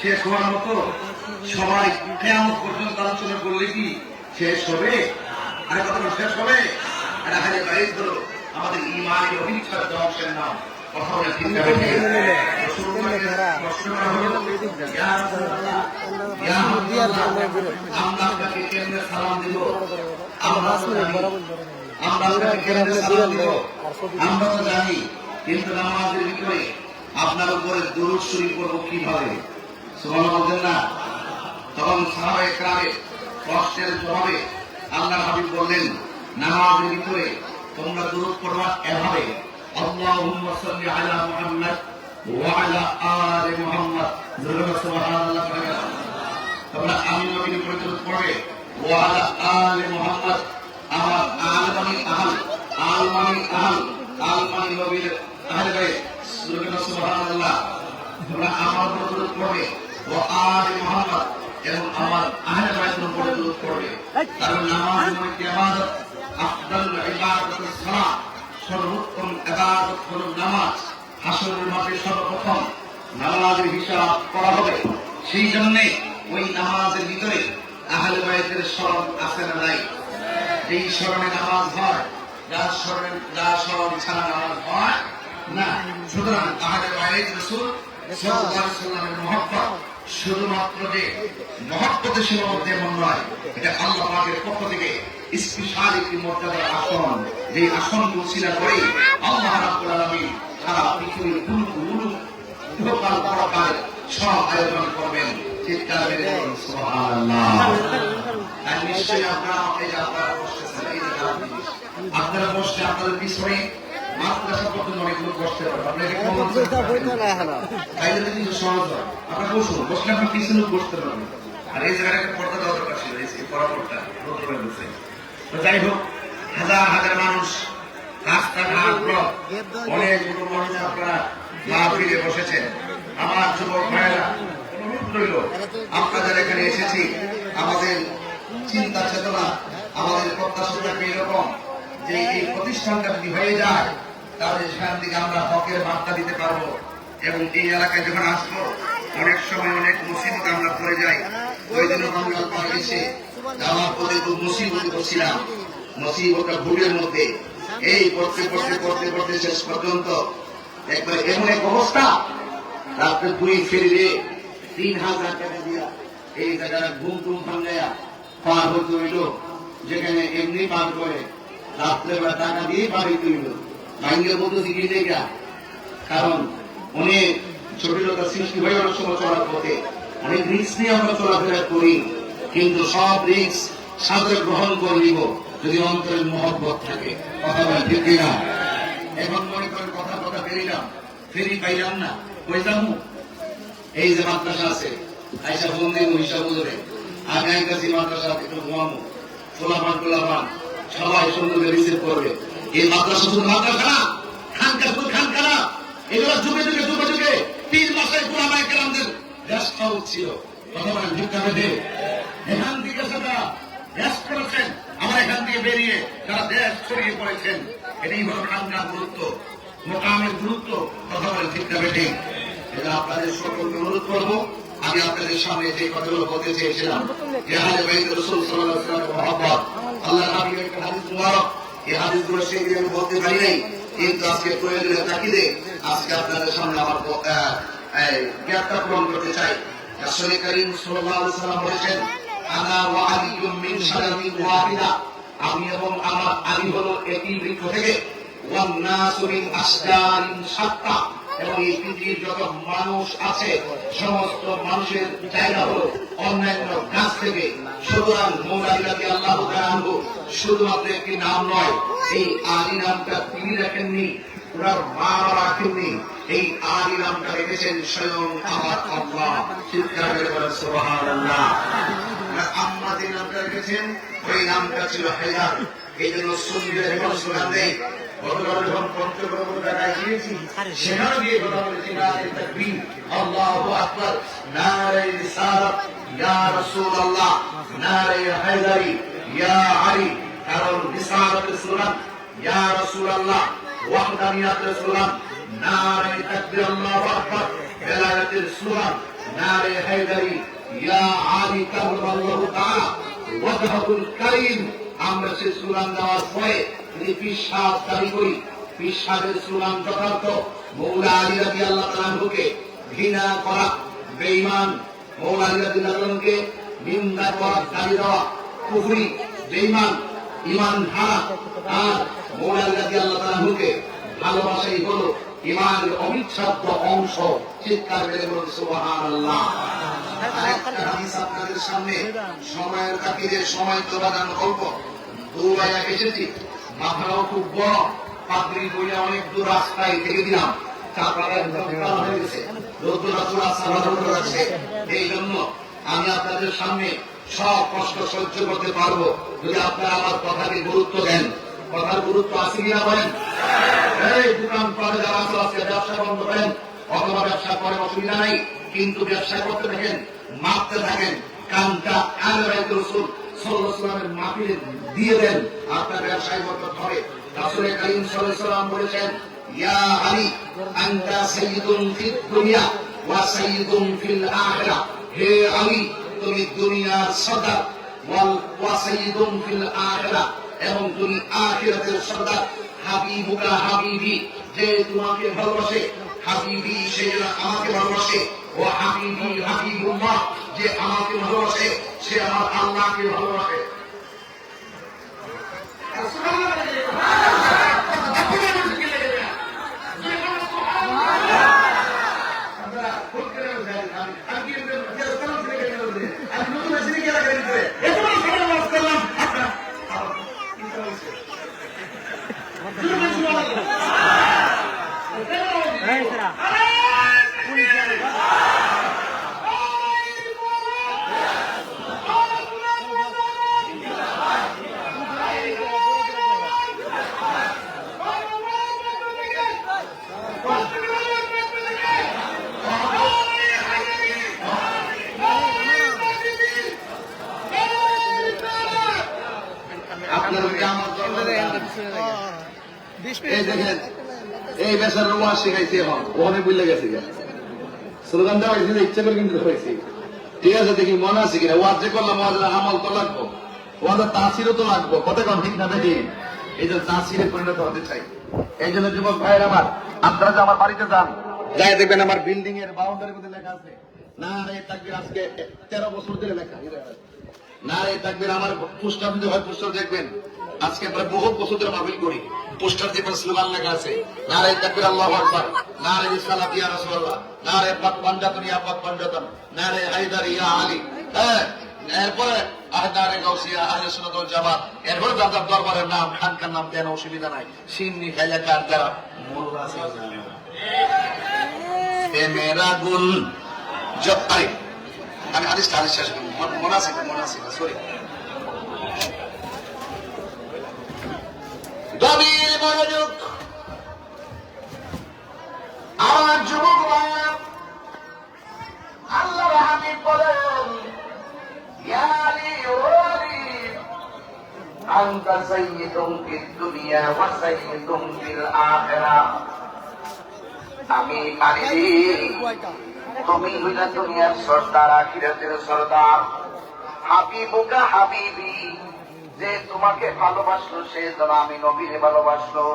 শেষ হওয়ার মতো সবাই কিয়ামত পর্যন্ত আলোচনা করলে কি শেষ হবে? আর কত শেষ হবে? এটা হাজার বাইশ হলো আমাদের ইমানের অভিচ্ছাদ অংশের নাম। কথা বলে ঠিক আছে। আমরা আপনাকে কেন্দ্রে সালাম দিব, আমরা আপনাকে কেন্দ্রে সালাম দিব, আমরা তো জানি, কিন্তু নামাজের ভিতরে আপনার উপরে দুরূদ শরীফ করবো কিভাবে? সুবহানাল্লাহ বলতেন না? তখন সাহাবায়ে কেরামের প্রশ্নের জবাবে আল্লাহর হাবিব বললেন, নামাজের ভিতরে তোমরা দুরূদ পড়বা এভাবে, আল্লাহুম্মা সাল্লি আলা মুহাম্মাদ ওয়া আলা আলি মুহাম্মাদ। সুবহানাল্লাহ। তোমরা আমি নবীর উপরে দুরূদ পড়বে, ওয়া আলা আলি মুহাম্মাদ, আমার আল মানে আহল, আল মানে আহল, আল মানে নবীর আহলে বাইত। সুবহানাল্লাহ। তোমরা আমার উপর দুরূদ পড়বে, ওয়া আলি মুহাম্মাদ, এবং আমার আহলে বাইতের উপর দুরূদ পড়বে। কারণ নামাজ হচ্ছে ইবাদত, আফদালুল ইবাদাতুস সালাত, সর্বোত্তম ইবাদত হলো নামাজ। হাসরের মাঠে সর্বপ্রথম নামাজের হিসাব করা হবে। সেই জন্য ওই নামাজের ভিতরে আহলে বাইতের স্মরণ আছে না নাই? এই স্মরণে নামাজ হয়, যার স্মরণ ছাড়া নামাজ হয় না। সুতরাং আহলে বাইত রাসূল সাল্লাল্লাহু আলাইহি ওয়াসাল্লামের মহব্বত শুধুমাত্র যে মহব্বতের সীমাবদ্ধ নয়, এটা আল্লাহ পাকের পক্ষ থেকে স্পেশাল একটি মর্যাদার আসন। যে আসন উসিলা করে আল্লাহ রাব্বুল আলামিন সারা পৃথিবীর ইহকাল পরকাল সব আয়োজন করবেন। চিৎকার করে বলুন সুবহানাল্লাহ। আর নিশ্চয়ই আপনারা বসতেছেন, এই যে আপনারা বসতে আপনাদের পিছনে মাদ্রাসা পর্যন্ত অনেক লোক বসতে পারবে। আপনাকে সহজ হয়, আপনারা বসুন, বসলে আপনার পিছনে বসতে পারবেন। আর এই জায়গায় একটা পর্দা দেওয়া দরকার ছিল, এই পরাপরটা বসে। তো যাই হোক, হাজার হাজার মানুষ, রাস্তাঘাট ব্লক, অনেকগুলো মানুষ আপনারা ফিরে বসেছেন। আমার যুবক ভাইয়েরা, অনুরোধ রইল, আপনাদের এখানে এসেছি, আমাদের চিন্তা চেতনা, আমাদের প্রত্যাশা থাকবে এরকম যে এই প্রতিষ্ঠানটা যদি হয়ে যায় তাহলে সেখান থেকে আমরা হকের বার্তা দিতে পারবো। এবং এই এলাকায় যখন আসবো, অনেক সময় অনেক মুসিবত আমরা পড়ে যাই। ওই দিন বাংলার পর এসে যাওয়ার পথে খুব মুসিবতে পড়ছিলাম, মুসিবতটা ভুলের মধ্যে এই পড়তে পড়তে পড়তে পড়তে শেষ পর্যন্ত একবার এমন এক অবস্থা, রাত্রে ঘুরি ফিরিয়ে ৩,০০০ টাকা দিয়া এই জায়গাটা ঘুম টুম ভাঙাইয়া পার হতে হইল। যেখানে এমনি পার করে রাত্রেবেলা টাকা দিয়ে বাড়ি তুইল, ভাঙ্গের মতো দিকে দেখা। কারণ অনেক জটিলতা সৃষ্টি হয়ে অনেক সময় চলার পথে অনেক রিস্ক নিয়ে আমরা চলাফেরা করি, কিন্তু সব রিস্ক সাথে গ্রহণ করে নিব যদি অন্তরের মহব্বত থাকে। কথা বলেন ঠিক কিনা? এখন মনে করেন কথা বেরিলাম, ফেরি পাইলাম না, কই যাবো? এই যে মাদ্রাসা আছে, আইসা ফোন দিব হিসাব ধরে, আমি আইকাছি মাদ্রাসা, একটু ঘুমাবো, গোলাপান সবাই সুন্দর রিসিভ করবে। এই মাদ্রাসা শুধু মাদ্রাসা না, খানকা শুধু খানকা না, এগুলো যুগে 3 মাসের পুরামায় কেরামদের রেস্ট হাউস ছিল। কথা বলেন ঠিক কাজে? এখান থেকে যারা রেস্ট করেছেন, আমার এখান থেকে বেরিয়ে যারা দেশ ছড়িয়ে পড়েছেন, এটাই হলো খানকার গুরুত্ব, মোকামের গুরুত্ব। কথা বলেন ঠিক কাজে? ঠিক। এটা আপনাদের সকলকে অনুরোধ করবো, আমি আপনাদের সামনে যে কথাগুলো বলতে চেয়েছিলাম, যে আহলে বাইত রাসূল সাল্লাল্লাহু আলাইহি ওয়াসাল্লামের মহব্বত, আল্লাহর হাবিবের একটা হাদিস মুবারক, এই হাদিসগুলো সেদিন আমি বলতে পারি নাই, কিন্তু আজকে প্রয়োজনের তাকিদে আজকে আপনাদের সামনে আমার জ্ঞানটা পূরণ করতে চাই। রাসূল করিম সাল্লাল্লাহু আলাইহি ওয়াসাল্লাম বলেছেন, আনা ওয়া আলিয়ুম মিন শাজারাতিন ওয়াহিদা, আমি এবং আমার আলী হলো একই বৃক্ষ থেকে, ওয়ান নাসু মিন আশজারিন শাত্তা, এবং এই পৃথিবীর যত মানুষ আছে সমস্ত মানুষের জায়গা হলো অন্যান্য গাছ থেকে। সুতরাং মৌলানা রাদিয়াল্লাহু তাআলা আনহু শুধুমাত্র একটি নাম নয়, এই আলী নামটা তিনি রাখেননি, ওনার মা রাখেননি, এই আলী নামটা রেখেছেন স্বয়ং আমার আল্লাহ। চিৎকার করে বলেন সুবহানাল্লাহ। আম্মা যে নামটা রেখেছেন, ওই নামটা ছিল হায়দার। এই জন্য সুন্নিদের এখন স্লোগান দেয়, গতকাল যখন পঞ্চগ্রহ জায়গায় গিয়েছি, সেখানে গিয়ে কথা বলেছি, নারে তাকবীর, আল্লাহু আকবার, নারে রিসালাত, ইয়া রাসূলুল্লাহ, নারে হায়দারি, ইয়া আলী। কারণ রিসালাতের স্লোগান ইয়া রাসূলুল্লাহ, ওয়াহদানিয়াতের স্লোগান নারে তাকবীর, আল্লাহু আকবার, বেলায়েতের স্লোগান নারে হায়দারি ইয়া আলী কাররামাল্লাহু তাআলা ওয়াজহুল কারীম। আমরা সেই স্লোগান দেওয়ার পরে যদি পীর সাহেব দাবি করি পীর সাহেবের স্লোগান যথার্থ, মৌলা আলী রাদিয়াল্লাহু তাআলা আনহুকে ঘৃণা করা, বেঈমান মৌলা আলী রাদিয়াল্লাহু তাআলা আনহুকে নিন্দা করা, গালি দেওয়া কুফরি, বেঈমান, ঈমান হারা। আর মৌলা আলী রাদিয়াল্লাহু তাআলা আনহুকে ভালোবাসাই হলো ঈমানের অবিচ্ছেদ্য অংশ। চিৎকার মেরে বলুন সুবহানাল্লাহ। আরেকটা হাদিস আপনাদের সামনে, সময়ের তাকিদে সময় তো বাদান অল্প, দৌড়াইয়া এসেছি, মাথাটাও খুব বড়, পাগড়ি বইয়া অনেক দূর রাস্তায় থেকে দিলাম, হয়ে গেছে, এই জন্য আমি আপনাদের সামনে সব কষ্ট সহ্য করতে পারবো যদি আপনারা আমার কথাকে গুরুত্ব দেন। কথার গুরুত্ব আছে কিনা বলেন? এই দোকান পাড়ে যারা আছে ব্যবসা বন্ধ করেন, অথবা ব্যবসা করেন অসুবিধা নাই, কিন্তু ব্যবসা করতে থাকেন, মাপতে থাকেন, কানটা আল্লাহর রাসূল সাল্লাল্লাহু আলাইহি ওয়াসাল্লামের মাপিয়ে দিয়ে দেন, আপনার ব্যবসায় বরকত হবে। রাসূল কারীম সাল্লাল্লাহু আলাইহি ওয়াসাল্লাম বলেছেন, ইয়া আলী আনতা সাইয়্যিদুন ফিদ দুনিয়া ওয়া সাইয়্যিদুন ফিল আখিরাহ। হে আলী, তুমি দুনিয়ার সরদার, ওয়া সাইয়্যিদুন ফিল আখিরাহ, এবং তুমি আখিরাতের সরদার। হাবিবুকা হাবিবি, যে তোমাকে ভালোবাসে, হাবিবি সে যেন আমাকে ভালোবাসে, ও হাবিবি হাবিবুল্লাহ, যে আমাকে ভালোবাসে সে আমার আল্লাহকে ভালোবাসে। এই বেচার ওয়াজ শিখাইছে, এখন ওখানে বুঝলে গেছে, স্লোগান দেওয়া হয়েছে ইচ্ছা করে কিন্তু হয়েছে। ঠিক আছে, দেখি মনে আছে কিনা। ওয়াজ যে করলাম, ওয়াজের আমল তো লাগবো, ওয়াজের তাসিরও তো লাগবো, কত কম ঠিক না দেখি। এই জন্য তাসিরে পরিণত হতে চাই। এই জন্য যুবক ভাইয়ের আমার, আপনারা যে আমার বাড়িতে যান, যাই দেখবেন আমার বিল্ডিং এর বাউন্ডারির মধ্যে লেখা আছে নারে তাকবীর। আজকে 13 বছর ধরে লেখা নারে তাকবীর। আমার পোস্টার যদি হয়, পোস্টার দেখবেন, আজকে আমরা বহু বছর ধরে মাহফিল করি, পোস্টার দেখবেন স্লোগান লেখা আছে নারে তাকবীর আল্লাহু আকবার, নারে রিসালাত ইয়া রাসূলুল্লাহ, নারে পাক পাঞ্জাতন ইয়া পাক পাঞ্জাতন, নারে হায়দার ইয়া আলী। হ্যাঁ, এরপরে আহদারে গাউসিয়া আহলে সুন্নাত ওয়াল জামাত, এরপরে যার দরবারের নাম, খানকার নাম দেন, অসুবিধা নাই। সিন্নি খাইলা কার দ্বারা মোল্লা আছে এ মেরা গুল জব। আরে আমি হাদিসটা শেষ করব, মনে আছে সরি। গভীর মনোযোগ আমার যুবক ভাইরা, আল্লাহর হাবিব বলেন, ইয়া আলী ও আলী আনতা সাইয়্যিদুন ফিদ দুনিয়া ওয়া সাইয়্যিদুন ফিল আখিরাহ। আমি আলী, তুমি হইলা দুনিয়ার সরদার, আখিরাতের সরদার। হাবিবুকা হাবিবি, যে তোমাকে ভালোবাসলো সে যেন আমি নবীরে ভালোবাসলো।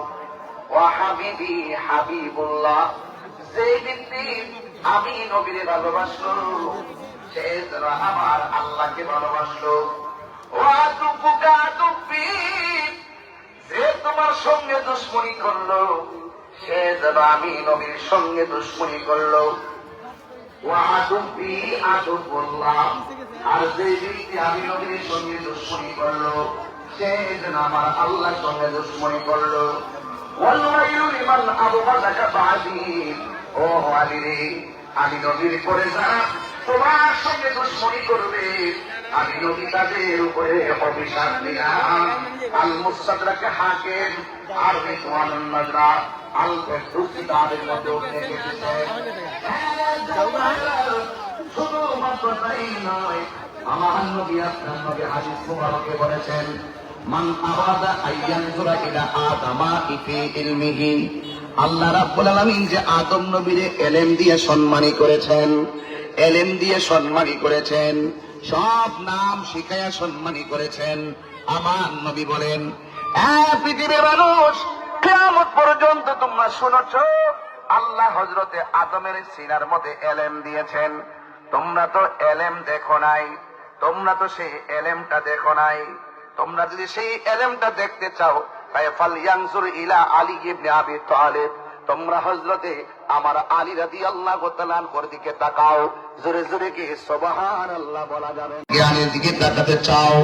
ও হাবিবি হাবিবুল্লাহ, যে ব্যক্তি আমি নবীরে ভালোবাসলো সে যেন আমার আল্লাহকে ভালোবাসলো। ও আদুবুকা আদুবি, যে তোমার সঙ্গে দুশ্মনী করলো সে যেন আমি নবীর সঙ্গে দুশ্মনী করলো। ও আদুবি আদুবুল্লাহ, আর যে ব্যক্তি আমি নবীর সঙ্গে দুশ্মনী করলো সে যেন আমার আল্লাহর সঙ্গে দুশ্মনী করলো। ওয়াল্লাইলু লিমান আবগাযাকা বাদি, ও আলী রে, আমি নবীর পরে যারা তোমার সঙ্গে দুশ্মনী করবে আমি নবী তাদের উপরে অভিশাপ দিলাম। আল মুস্তাদরাক হাকিম আর রিদওয়ানুন নাজরা আল কুদসি তাদের মধ্যে উঠে এসেছে। শুধুমাত্র তাই নয়, আমার নবী আপনার নবী হাদিস মুবারকে বলেছেন, মান আরাদা আইয়ানজুরা ইলা আদামা ফি ইলমিহি আল্লাহ রাব্বুল আলামিন যে আদম নবীরে এলেম দিয়ে সম্মানী করেছেন, এলেম দিয়ে সম্মানী করেছেন, সব নাম শিখায়া সম্মানী করেছেন। আমার নবী বলেন, পৃথিবীর মানুষ, কিয়ামত পর্যন্ত তোমরা শুনেছ আল্লাহ হযরতে আদমের সিনার মধ্যে এলেম দিয়েছেন। তোমরা তো এলেম দেখো নাই, তোমরা তো সেই এলেমটা দেখো নাই। তোমরা যদি সেই এলেমটা দেখতে চাও, তাই ফালয়ানজুর ইলা আলী ইবনে আবি তালিব, তোমরা হযরতে আমার আলী রাদিয়াল্লাহু তাআলা আনহুর দিকে তাকাও। জোরে জোরে কি সুবহানাল্লাহ বলা যাবে? জ্ঞানের দিকে তাকাতে চাও,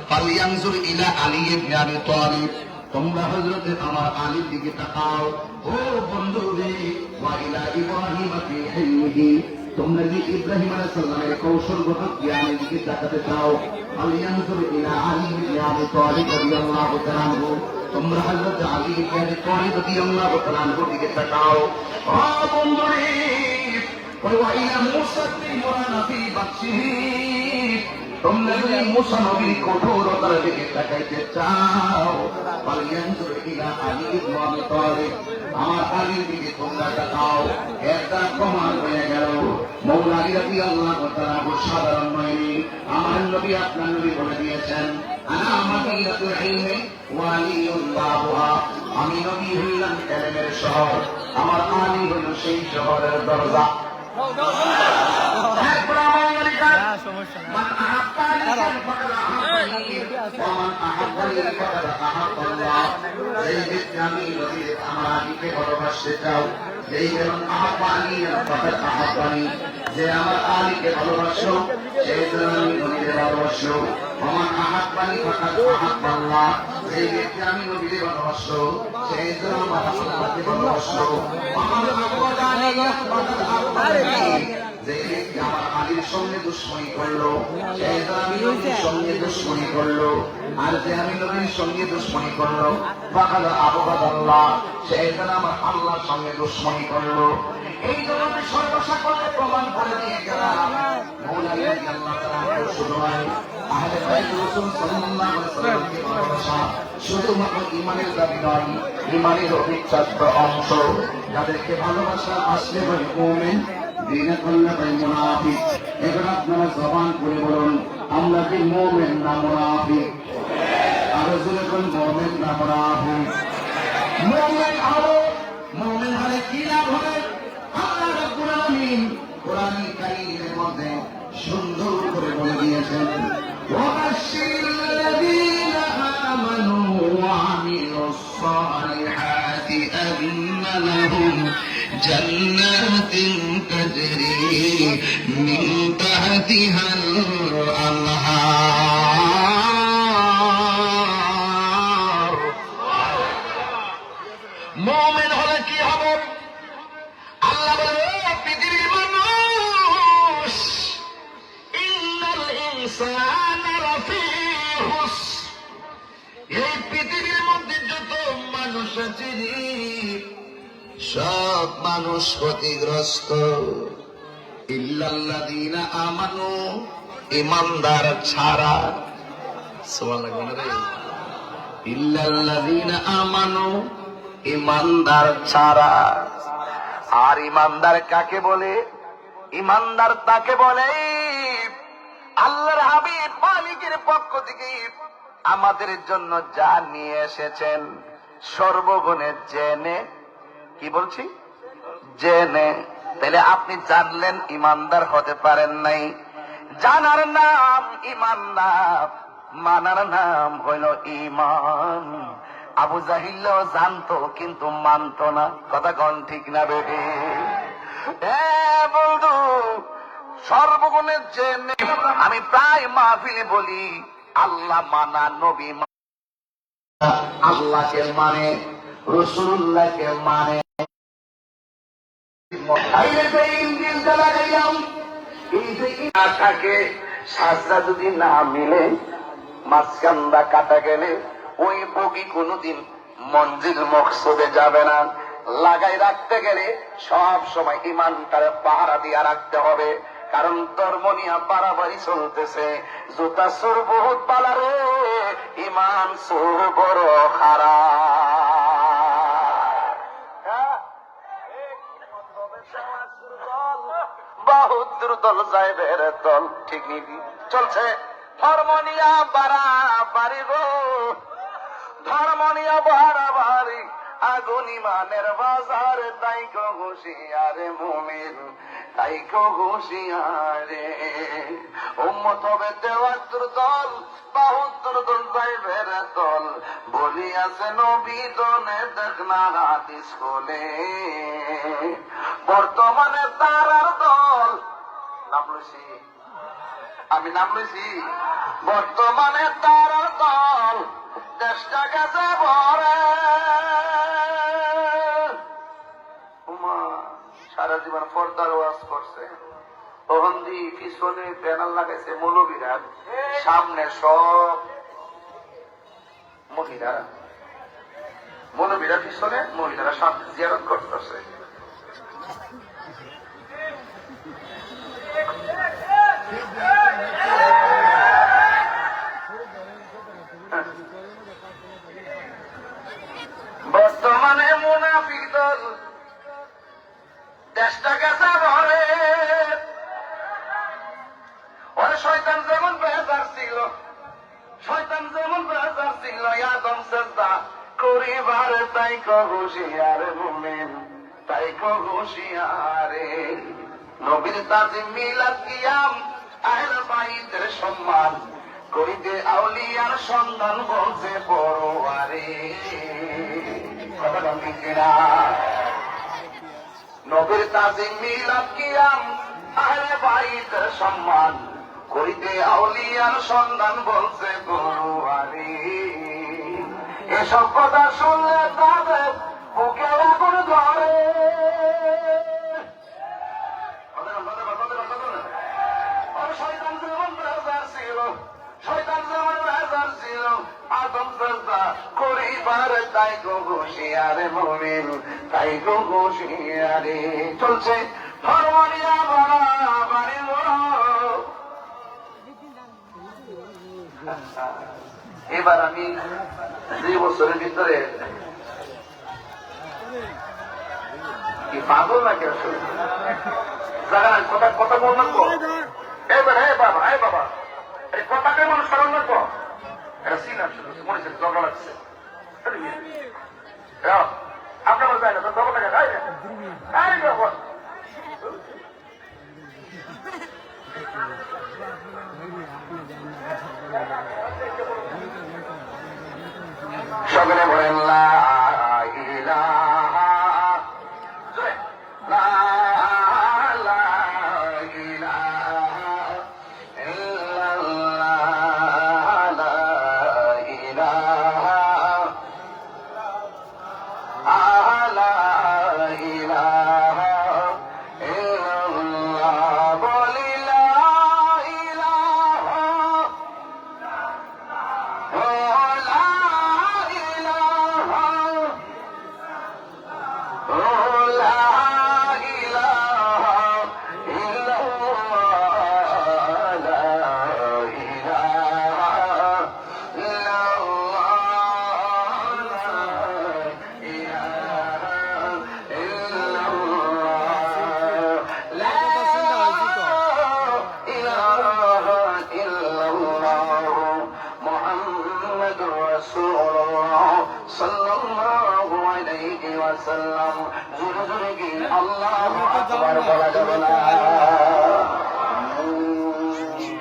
ফালয়ানজুর ইলা আলী ইবনে আবি তালিব, তোমরা হযরতে আমার আলীর দিকে তাকাও। ও বন্ধু রে, ওয়া ইলা ইব্রাহিম ফি হিলমিহি, তোমরা যদি ইব্রাহিম আলাইহিস সালামের কৌশলগত জ্ঞানের দিকে তাকাতে চাও, ফালয়ানজুর ইলা আলী ইবনে আবি তালিব রাদিয়াল্লাহু তাআলা আনহু, তোমরা হযরত আলী ইবনে আবি তালিব রাদিয়াল্লাহু তাআলা আনহুর দিকে তাকাও। ও বন্ধু রে, ওয়া ইলা মূসা ইমরান ফি বাদশিহি, তোমরা যদি মূসা নবীর কঠোরতার দিকে তাকাইতে চাও, ফালয়ানজুর ইলা আলী ইবনে আবি তালিব, আমার আলীর দিকে তোমরা তাকাও। একটা প্রমাণ হয়ে গেল, মওলা আলী রাদিয়াল্লাহু তাআলা সাধারণ নয়নি। আমার নবী, আপনার নবী বলে দিয়েছেন, আনা মাদিনাতুল ইলমি ওয়া আলিয়ুল বাবুহা, আমি নবী হইলাম এলেমের শহর, আমার আলী হইল সেই শহরের দরজা। ভালোবাসতে চাও, যে আমার আলীকে ভালোবাসো, সেই জন্য আমি নবীকে ভালোবাসো। আমার আহাব্বানি ফাকাদ আহাব্বাল্লাহ, যে ব্যক্তি আমি নবীকে ভালোবাসো, সেই জন্য আমার আল্লাহকে ভালোবাসো। আমার আব্বাদানি ফাকাদ আহাব্বানি, যে ব্যক্তি আমার আলীর সঙ্গে দুশ্মনী করলো, সেই জন্য আমি নবীর সঙ্গে দুশ্মনী করলো। আর যে আমি নবীর সঙ্গে দুশ্মনী করলো, ফাকাদ আহাব্বাল্লাহ, সেই জন্য আমার আল্লাহর সঙ্গে দুশ্মনী করলো। এই জন্য আমি সর্বসাকল্যে প্রমাণ করে দিয়ে গেলাম, মওলা আলী রাদিয়াল্লাহু তাআলা শুধু নয়, আহলে বাইত রাসূল সাল্লাল্লাহু আলাইহি ওয়াসাল্লামকে ভালোবাসা শুধুমাত্র ঈমানের দাবি নয়, ঈমানের অবিচ্ছেদ্য অংশ। যাদেরকে ভালোবাসা আসলে হয় মুমিন, দিনে করলে হয় মুনাফিক। এখন আপনারা জবান করে বলুন, আমরা কি মুমিন না মুনাফিক? আরো জোরে বলুন, মুমিন না মুনাফিক? মুমিন হলো, মুমিন হলে কি লাভ হবে? আল্লাহ রাব্বুল আলামিন কোরআন কারীমের মধ্যে সুন্দর করে বলে দিয়েছেন, ওয়াবাশশিরিল্লাযীনা আমানু ওয়া আমিলুস সালিহাতি আন্না লাহুম জান্নাতিন তাজরি মিন তাহতিহাল আনহার। মুমিন হলে কি হবে? আল্লাহ বলে, পৃথিবীর মানুষ, ইন্নাল ইনসানা লাফী খুসর, এই পৃথিবীর মধ্যে যত মানুষ আছে সব মানুষ ক্ষতিগ্রস্ত, ইল্লাল্লাযীনা আমানু, ঈমানদার ছাড়া। সুবহানাল্লাহ, ইল্লাল্লাযীনা আমানু, ঈমানদার ছাড়া। আর ঈমানদার কাকে বলে? ঈমানদার তাকে বলে আল্লাহর হাবিব মালিকের পক্ষ থেকে আমাদের জন্য যা নিয়ে এসেছেন সর্বগুণে জেনে, কি বলছি, জেনে। তাহলে আপনি জানলেন, ঈমানদার হতে পারেন নাই। জানার নাম ঈমান না, মানার নাম হইল ঈমান। আবু জাহিলও জানতো কিন্তু মানতো না। কথা কোন ঠিক না বেবে? বন্ধু, সর্বগুণের জেনে আমি প্রায় মাহফিলে বলি, আল্লাহ মানা, নবী আল্লাহকে মানে, রাসূলুল্লাহকে মানে। থাকে সাজদা যদি না মিলে, মাঝখানটা কাটা গেলে ওই বগি কোনদিন মঞ্জিল মকসদে যাবে না। লাগাই রাখতে গেলে সব সময় ঈমানটারে পাহারা দিয়া রাখতে হবে, কারণ ধর্ম নিয়ে বাড়াবাড়ি চলতেছে। জুতা সুর বহুত পালা রে, ঈমান সুর বড় খারাপ। বাহাদুর দল সাহেবের দল, ঠিক নিবি চলছে ধর্মনিয়া বাড়াবাড়ি গো, ধর্মনিয়া বাড়াবাড়ি আগুন ইমানের বাজার, তাই কো হুঁশিয়ারে মুমিন, তাই কো হুঁশিয়ারে। উম্মত হবে দেওয়াত্তর দল, বাহাত্তর দল সাহেবের দল, বলিয়াছে নবী দনে দেখনা হাদিস বলে। বর্তমানে তারার দল নাম লইছি, আমি নাম লইছি, বর্তমানে তারার দল দেশটা গেছে ভরে। সারা জীবন পর্দার ওয়াজ করছে, ওহন্দি পিছনে ব্যানার লাগাইছে মৌলবীরা, সামনে সব মহিলারা, মৌলবীরা পিছনে, মহিলারা সামনে জিয়ারত করতেছে। বর্তমানে মুনাফিক দল দেশটা গেছে ভরে। ওরে শয়তান যেমন বেজার ছিল, শয়তান যেমন বেজার ছিল আদম সেজদা করিবার, তাই কো হুঁশিয়ারে মুমিন, তাই কো হুঁশিয়ারে। নবীর তাজিম মিলাদ কিয়াম আহলে বাইতের সম্মান, করিতে আউলিয়ার সন্ধান বলছে পরোয়ারে। কথা বলবি কিনা? নবীর তাজিম মিলাদ কিয়াম আহলে বাইতের সম্মান, করিতে আউলিয়ার সন্ধান বলছে পরোয়ারে। এসব কথা শুনলে তাদের বুকে আগুন ধরে। শয়তান যেমন বেজার ছিল, শয়তান যেমন বেজার ছিল আদম সেজদা করিবার, তাই গো হুঁশিয়ারে মুমিন, তাই গো হুঁশিয়ারে। চলছে ধর্মনিয়া বাড়াবাড়ি গো। এবার আমি 2 বছরের ভিতরে কি পাগল নাকি আসলে জায়গায় কথা কথা বল রাখবো। এবার হে বাবা, হে বাবা, এই কথাকে মানুষ স্মরণ রাখবো। এটা সিন আসলে মনে হচ্ছে ঝগড়া লাগছে, আপনার যায় না তো ঝগড়া লাগে তাই না? সকলে বলেন লা ইলাহা লা ইলাহা ইল্লাল্লাহ, লা ইলাহা লা ইলাহা ইল্লাল্লাহ, বলি লা ইলাহা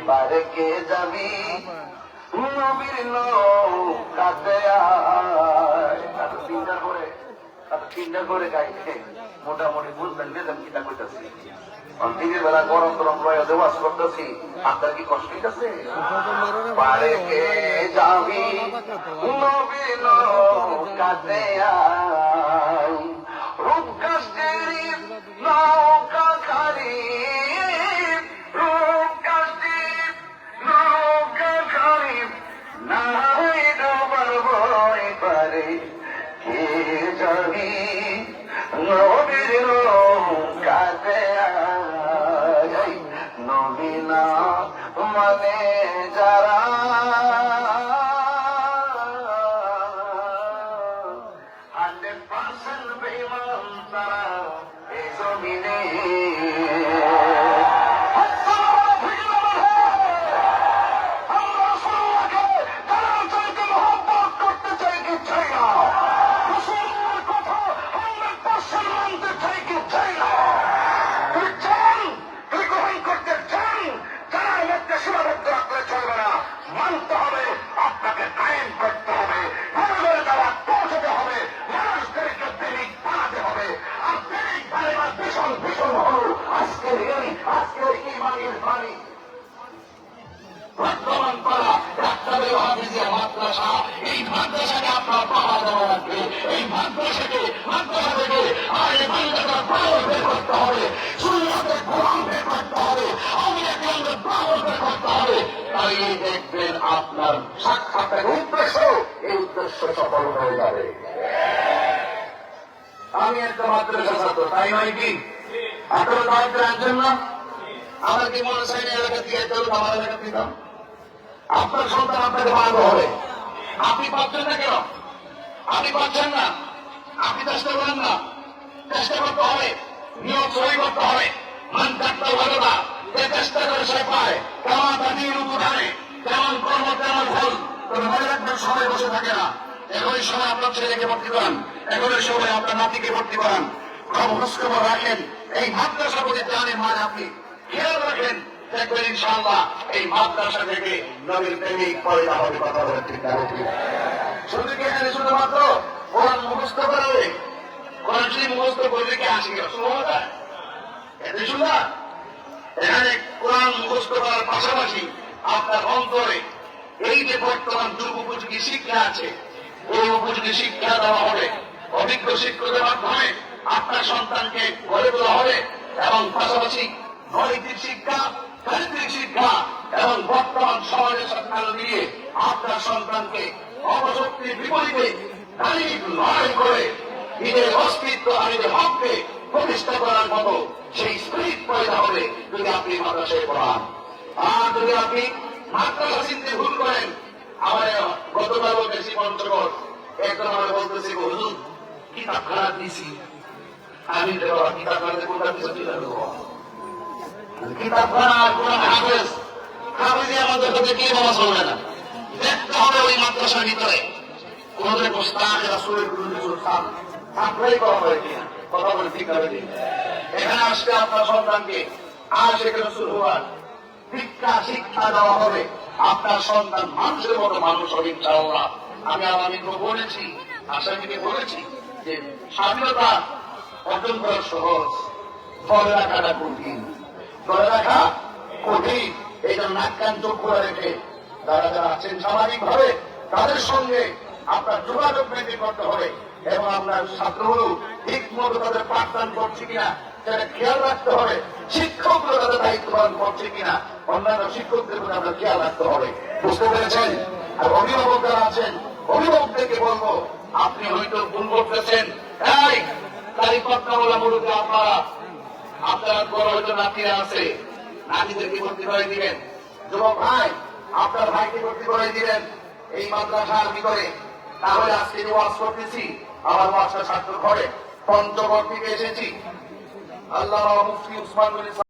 বারেকে যাবি নবীর নৌকাতে আয়। চিন্তা করে গাইছে মোটামুটি বুঝলেন যে আমি কিনা করতেছি। দিনের বেলা গরম গরম রয়ে দেওয়াজ করতেছি, আপনার কি কষ্ট হইতেছে? বারেকে যাবি নবীর নৌকাতে আয়, রূপকাষ্টেরি নৌকা খালি, রূপকাষ্টি নৌকা খালি, নাই ডোবার ভয় পারে। কে যাবি নবীর নৌকাতে আয়, নবী না মানে যারা 100% বেঈমান তারা এই জমিনে, আজকের এই মাটির পানি বর্তমান করা ডাক্তারের হাফিজিয়া মাদ্রাসা, এই মাদ্রাসাকে আপনার পাওয়া দেওয়া লাগবে। এই মাদ্রাসা থেকে আর এই বাংলাদেশের পাওয়ার বের করতে হবে, সুন্নাতের কোরআন বের করতে হবে, আমাদের পাওয়ার বের করতে হবে। তাই দেখবেন আপনার সাক্ষাতের উদ্দেশ্য, এই উদ্দেশ্য সফল হয়ে যাবে। আমি একটা মাদ্রাসা ছাত্র, তাই নয় কি? আপনারা দায়িত্ব রাখছেন না? আমার কি মনে চাই না এলাকা থেকে আমার এলাকা দিতাম? আপনার সন্তান আপনাকে বানাতে হবে। আপনি পাচ্ছেন না কেন? আপনি পাচ্ছেন না, আপনি চেষ্টা করেন না। চেষ্টা করতে হবে, নিয়ম সই করতে হবে। মান ডাক্তার ভালো না, যে চেষ্টা করে সে পায়। কেমন দাঁড়িয়ে উপধানে, কেমন কর্ম তেমন ফল। তবে মনে রাখবেন, সবাই বসে থাকে না। এখনই সময় আপনার ছেলেকে ভর্তি করান, এখনই সময় আপনার নাতিকে ভর্তি করান। খবর রাখেন, এই মাদ্রাসা প্রতি জানের মানে আপনি খেয়াল রাখেন, দেখবেন ইনশাআল্লাহ এই মাদ্রাসা থেকে নবীর প্রেমিক পয়দা হবে। কথা বলে ঠিক না? শুধু কি এখানে শুধুমাত্র কোরআন মুখস্থ করবে? কোরআন শরীফ মুখস্থ করলে কি আসি সুন্দর? এতে সুন্দর। এখানে কোরআন মুখস্থ করার পাশাপাশি আপনার অন্তরে এই যে বর্তমান যুগ উপযোগী শিক্ষা আছে, এই উপযোগী শিক্ষা দেওয়া হবে। অভিজ্ঞ শিক্ষকের মাধ্যমে আপনার সন্তানকে গড়ে তোলা হবে এবং পাশাপাশি নৈতিক শিক্ষা, চারিত্রিক শিক্ষা এবং বর্তমান সমাজের সাথে তাল দিয়ে আপনার সন্তানকে অপশক্তির বিপরীতে দাঁড়িয়ে লড়াই করে নিজের অস্তিত্ব আর নিজের হককে প্রতিষ্ঠা করার মতো সেই স্পিরিট পয়দা হবে যদি আপনি মাদ্রাসায় পড়ান। আর যদি আপনি মাদ্রাসা চিনতে ভুল করেন, আমার গতকাল বলতেছি পঞ্চগড়, একজন আমার বলতেছি হুজুর কিতাব খারাপ দিয়েছি। আমি কিতাব খারাপ কোনটা দিচ্ছি কিতাব খারাপ কোন হাফেজ হাফেজি আমাদের কাছে কি বাবা চলবে না। দেখতে হবে ওই মাদ্রাসার ভিতরে কোনদের পোস্তাক রাসূলের কোনো কিছু থাকলেই করা হয় কিনা। কথা বলে ঠিক হবে ঠিক। এখানে আসলে আপনার সন্তানকে আর সেখানে রাসূল হওয়ার শিক্ষা দেওয়া হবে। আপনার সন্তান মানুষের মতো মানুষ হবে ইনশাআল্লাহ। আমি আগামীকে বলেছি, আসামিকে বলেছি যে স্বাধীনতা অর্জন করা সহজ, ধরে রাখাটা কঠিন। ধরে রাখা কঠিন, এই জন্য নাক কান চোখ করে রেখে যারা যারা আছেন সামাজিক ভাবে তাদের সঙ্গে আপনার যোগাযোগ বৃদ্ধি করতে হবে এবং আপনার ছাত্রগুলো ঠিক মতো তাদের পাঠদান করছে কিনা সেটা খেয়াল রাখতে হবে। শিক্ষকগুলো তাদের দায়িত্ব পালন করছে কিনা অন্যান্য শিক্ষকদের প্রতি আপনার খেয়াল রাখতে হবে। বুঝতে পেরেছেন? আর অভিভাবক যারা আছেন, অভিভাবকদেরকে বলবো, আপনি হয়তো ভুল করতেছেন। তাই তারিখপত্রওয়ালা মুরুব্বি আপনার বড় হয়তো নাতিরা আছে, নাতিদেরকে ভর্তি করে দিবেন। যুবক ভাই, আপনার ভাইকে ভর্তি করে দিবেন এই মাদ্রাসার ভিতরে। তাহলে আজকে ওয়াজ করতেছি, আমার ওয়াজটা ছাত্র ঘরে পঞ্চগড় থেকে এসেছি। আল্লাহ মুফতি উসমান